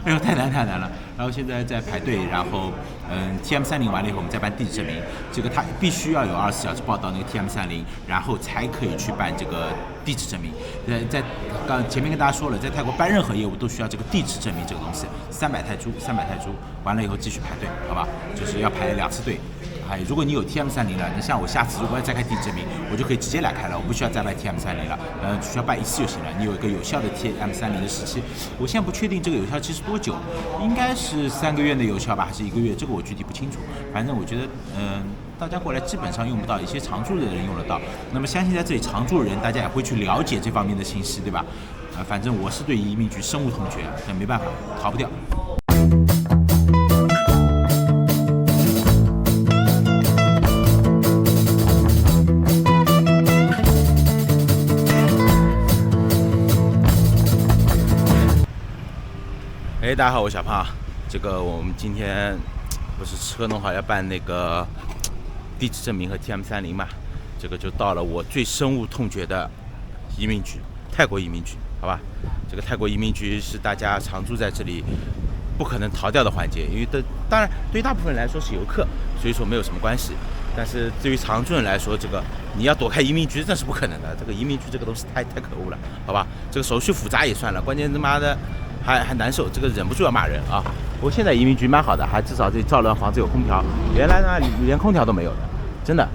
哎呦，太难了。然后现在在排队，然后TM30完了以后，我们再办地址证明。这个他必须要有24小时报到那个 TM30，然后才可以去办这个地址证明。在刚前面跟大家说了，在泰国办任何业务都需要这个地址证明这个东西，300泰铢，完了以后继续排队，好吧？就是要排2次队。如果你有 TM30了，那像我下次如果要再开地址证明，我就可以直接来开了，我不需要再办 TM30了，需要办1次就行了。你有一个有效的 TM30的时期，我现在不确定这个有效期是多久，应该是3个月的有效吧，还是1个月？这个我具体不清楚。反正我觉得，大家过来基本上用不到，一些常住的人用得到。那么相信在这里常住的人，大家也会去了解这方面的信息，对吧？反正我是对移民局深恶痛绝，但没办法，逃不掉。大家好，我是小胖。这个我们今天不是车弄好要办那个地址证明和 TM30嘛，这个就到了我最深恶痛绝的移民局，泰国移民局，好吧？这个泰国移民局是大家常住在这里不可能逃掉的环节，因为当然对于大部分人来说是游客，所以说没有什么关系。但是对于常住人来说，这个你要躲开移民局，这是不可能的。这个移民局这个东西太可恶了，好吧？这个手续复杂也算了，关键他妈的还难受，这个忍不住要骂人啊！不过现在移民局蛮好的，还至少这照亮房子有空调，原来呢连空调都没有的，真的。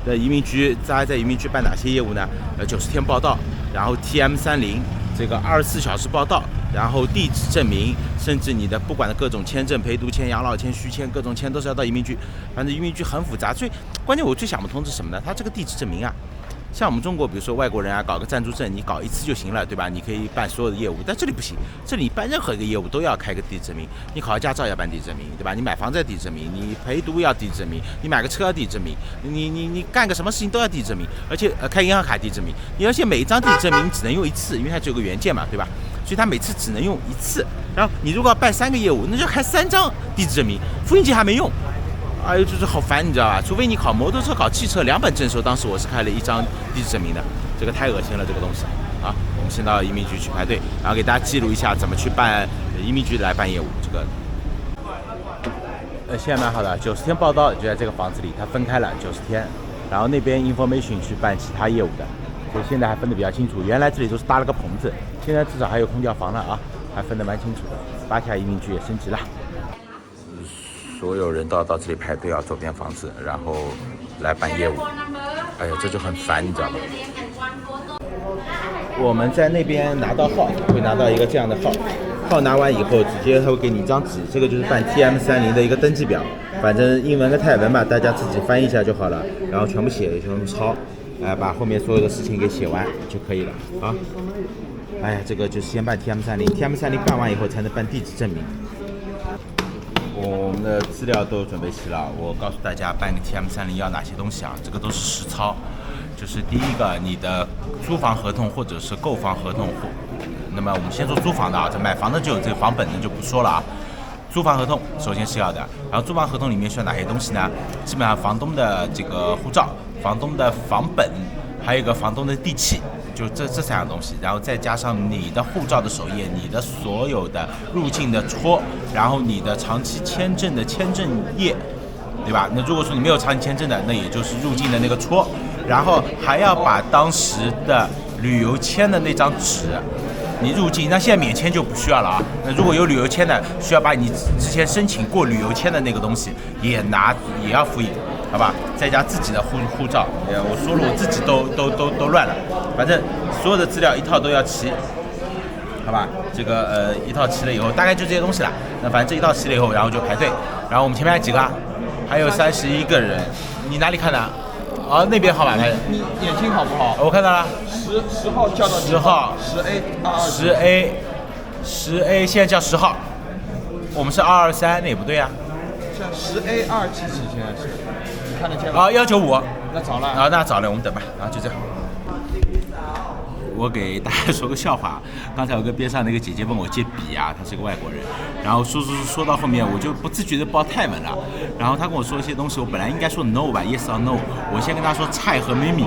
移民局大家在移民局办哪些业务呢？90天报到，然后 TM30这个24小时报到，然后地址证明，甚至你的不管的各种签证、陪读签、养老签、续签，各种签都是要到移民局。反正移民局很复杂，最关键我最想不通是什么呢？它这个地址证明啊。像我们中国，比如说外国人啊，搞个暂住证，你搞1次就行了，对吧？你可以办所有的业务，但这里不行，这里办任何一个业务都要开个地址证明。你考驾照要办地址证明，对吧？你买房子要地址证明，你陪读要地址证明，你买个车要地址证明，你干个什么事情都要地址证明，而且开银行卡地址证明，而且每一张地址证明你只能用1次，因为它只有个原件嘛，对吧？所以它每次只能用1次。然后你如果要办3个业务，那就要开3张地址证明，复印件还没用。哎呦，就是好烦，你知道吧？除非你考摩托车、考汽车2本证书，当时我是开了1张地址证明的，这个太恶心了，这个东西啊！我们先到移民局去排队，然后给大家记录一下怎么去办移民局来办业务。这个现在蛮好的，90天报到就在这个房子里，它分开了90天，然后那边 information 去办其他业务的，所以现在还分得比较清楚。原来这里都是搭了个棚子，现在至少还有空调房了啊，还分得蛮清楚的。巴提雅移民局也升级了。所有人都要到这里排队啊，走遍房子，然后来办业务。哎呀，这就很烦，你知道吗？我们在那边拿到号，会拿到一个这样的号，号拿完以后，直接他会给你一张纸，这个就是办 TM30的一个登记表，反正英文跟泰文吧，大家自己翻译一下就好了，然后全部写，全部抄，把后面所有的事情给写完就可以了啊。哎呀，这个就是先办 TM30 办完以后才能办地址证明。我们的资料都准备齐了，我告诉大家办个 TM30要哪些东西啊？这个都是实操，就是第一个你的租房合同或者是购房合同，那么我们先说租房的啊，这买房的就有这个房本的就不说了啊。租房合同首先是要的，然后租房合同里面需要哪些东西呢？基本上房东的这个护照、房东的房本，还有一个房东的地契。就这3样东西，然后再加上你的护照的首页，你的所有的入境的戳，然后你的长期签证的签证页，对吧？那如果说你没有长期签证的，那也就是入境的那个戳，然后还要把当时的旅游签的那张纸，你入境，那现在免签就不需要了啊。那如果有旅游签的，需要把你之前申请过旅游签的那个东西也要复印。好吧，再加自己的护照，我说了我自己都乱了，反正所有的资料一套都要齐，好吧？这个一套齐了以后，大概就这些东西了。那反正这一套齐了以后，然后就排队。然后我们前面还几个？还有31个人。你哪里看的？啊，那边号码牌。你眼睛好不好？我看到了。10号叫到10号10A，现在叫10号。我们是223，那也不对啊。像10A2几现在是。看得见吗？啊，195，那早了啊，那早了，我们等吧，啊，就这样。我给大家说个笑话，刚才我跟边上那个姐姐问我借笔啊，她是个外国人，然后说到后面，我就不自觉的报泰文了，然后她跟我说一些东西，我本来应该说 no 吧 ，yes or no， 我先跟她说菜和咪咪，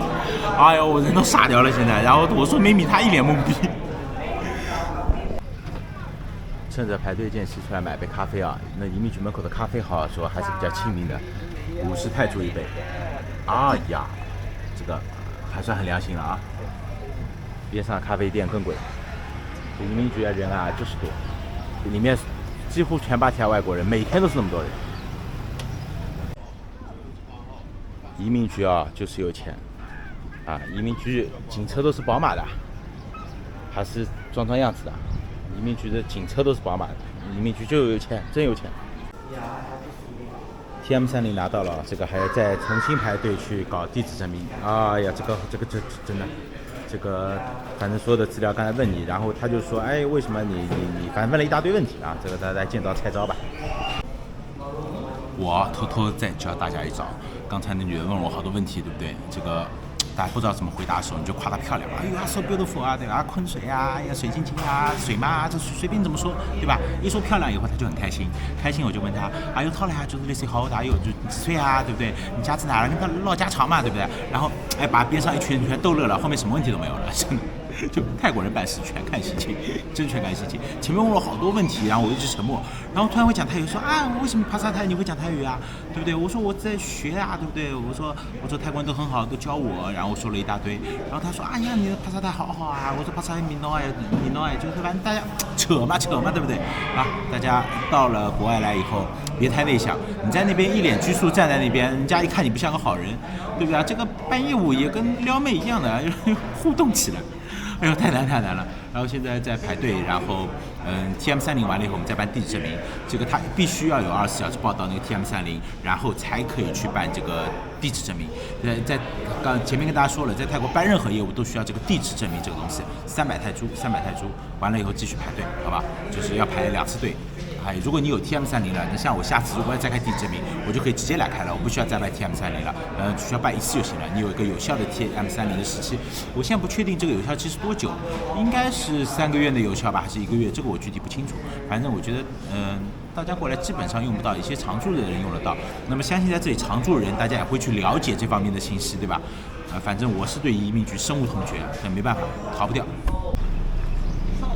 哎呦，我人都傻掉了现在，然后我说咪咪，她一脸懵逼。趁着排队间隙出来买杯咖啡啊。那移民局门口的咖啡好说还是比较亲民的，50泰铢一杯。哎呀，这个还算很良心了啊。边上咖啡店更贵。移民局人啊就是多，里面几乎全8条外国人，每天都是那么多人。移民局啊就是有钱啊，移民局警车都是宝马的，还是装样子的。移民局的警车都是宝马的，移民局就有钱，真有钱。TM30拿到了，这个还要再重新排队去搞地址证明。哎呀，这真的，这个反正所有的资料刚才问你，然后他就说，哎，为什么你反正问了一大堆问题啊，这个大家见招拆招吧。我偷偷再教大家一招，刚才那女人问我好多问题，对不对？这个大家不知道怎么回答的时候，你就夸她漂亮，哎呦，so beautiful 啊，对吧？昆水啊，哎呀，水晶晶啊，水嘛，这随便怎么说，对吧？一说漂亮以后，她就很开心，我就问她，哎呦，好嘞，就是类似好大有就几岁啊，对不对？你家住哪儿？你看老家常嘛，对不对？然后哎，把边上一群人全逗乐了，后面什么问题都没有了，真的。就泰国人办事全看心情，真全看心情。前面问了好多问题，然后我一直沉默，然后突然会讲泰语，说啊，为什么帕萨泰你会讲泰语啊？对不对？我说我在学啊，对不对？我说泰国人都很好，都教我，然后我说了一大堆，然后他说，哎呀，你的帕萨泰好好啊，我说帕萨泰米诺哎，就是反正大家扯嘛，对不对？啊，大家到了国外来以后，别太内向，你在那边一脸拘束站在那边，人家一看你不像个好人，对不对？这个办业务也跟撩妹一样的，互动起来。哎呦，太难了！然后现在在排队，然后TM30完了以后，我们再办地址证明。这个他必须要有24小时报到那个 TM30，然后才可以去办这个地址证明。在前面跟大家说了，在泰国办任何业务都需要这个地址证明这个东西，300泰铢，完了以后继续排队，好吧？就是要排2次队。哎，如果你有 TM30了，那像我下次如果要再开地址证明，我就可以直接来开了，我不需要再办 TM30了，需要办1次就行了。你有一个有效的 TM30的时期，我现在不确定这个有效期是多久，应该是3个月的有效吧，还是1个月？这个我具体不清楚。反正我觉得，大家过来基本上用不到，一些常住的人用得到。那么相信在这里常住的人，大家也会去了解这方面的信息，对吧？反正我是对移民局深恶痛绝，但没办法，逃不掉。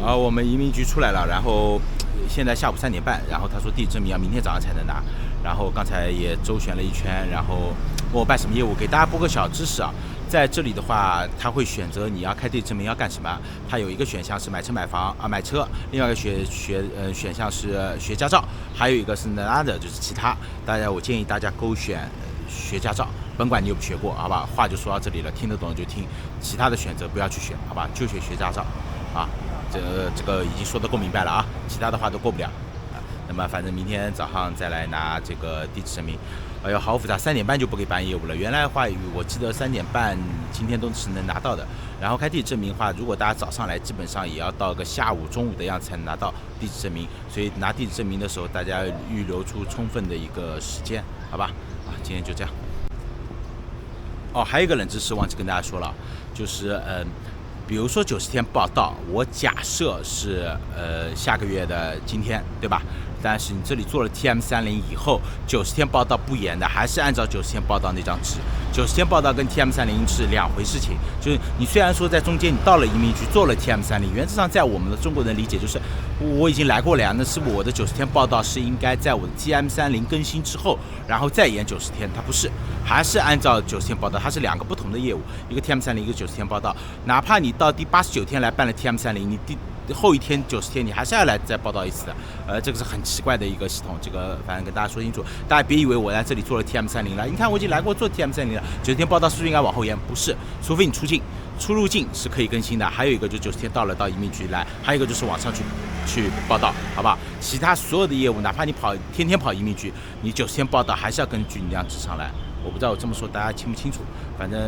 我们移民局出来了，然后现在下午3点半，然后他说地址证明要明天早上才能拿，然后刚才也周旋了一圈，然后问我办什么业务，给大家播个小知识啊，在这里的话，他会选择你要开地址证明要干什么，他有一个选项是买车买房啊买车，另外一个选项是学驾照，还有一个是nada就是其他，我建议大家勾选学驾照，甭管你有没有学过，好吧？话就说到这里了，听得懂就听，其他的选择不要去选，好吧？就学驾照啊。这个已经说得够明白了啊，其他的话都过不了啊。那么反正明天早上再来拿这个地址证明。哎呦，好复杂，3点半就不给办业务了。原来的话，我记得3点半今天都是能拿到的。然后开地址证明的话，如果大家早上来，基本上也要到个下午、中午的样子才能拿到地址证明。所以拿地址证明的时候，大家预留出充分的一个时间，好吧？啊，今天就这样。还有一个冷知识忘记跟大家说了，就是比如说90天报到，我假设是下个月的今天，对吧？但是你这里做了 TM30以后，90天报到不严的，还是按照90天报到那张纸。90天报到跟 TM30是2回事情。就是你虽然说在中间你到了移民局做了 TM30，原则上在我们的中国人理解就是我已经来过了呀，那是我的90天报到是应该在我的 TM30更新之后，然后再延90天，它不是，还是按照90天报到，它是2个不同的业务，一个 TM30，一个90天报到。哪怕你到第89天来办了 TM30，你后一天90天你还是要来再报到一次的，这个是很奇怪的一个系统，这个反正跟大家说清楚，大家别以为我在这里做了 TM30了，你看我已经来过做 TM30了，90天报到是不是应该往后延？不是，除非你出入境是可以更新的，还有一个就90天到了到移民局来，还有一个就是网上去报到，好不好？其他所有的业务，哪怕你天天跑移民局，你90天报到还是要根据你那张纸上来。我不知道我这么说大家清不清楚，反正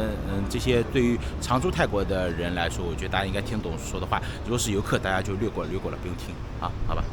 这些对于常住泰国的人来说，我觉得大家应该听懂说的话。如果是游客，大家就略过了，不用听啊，好吧。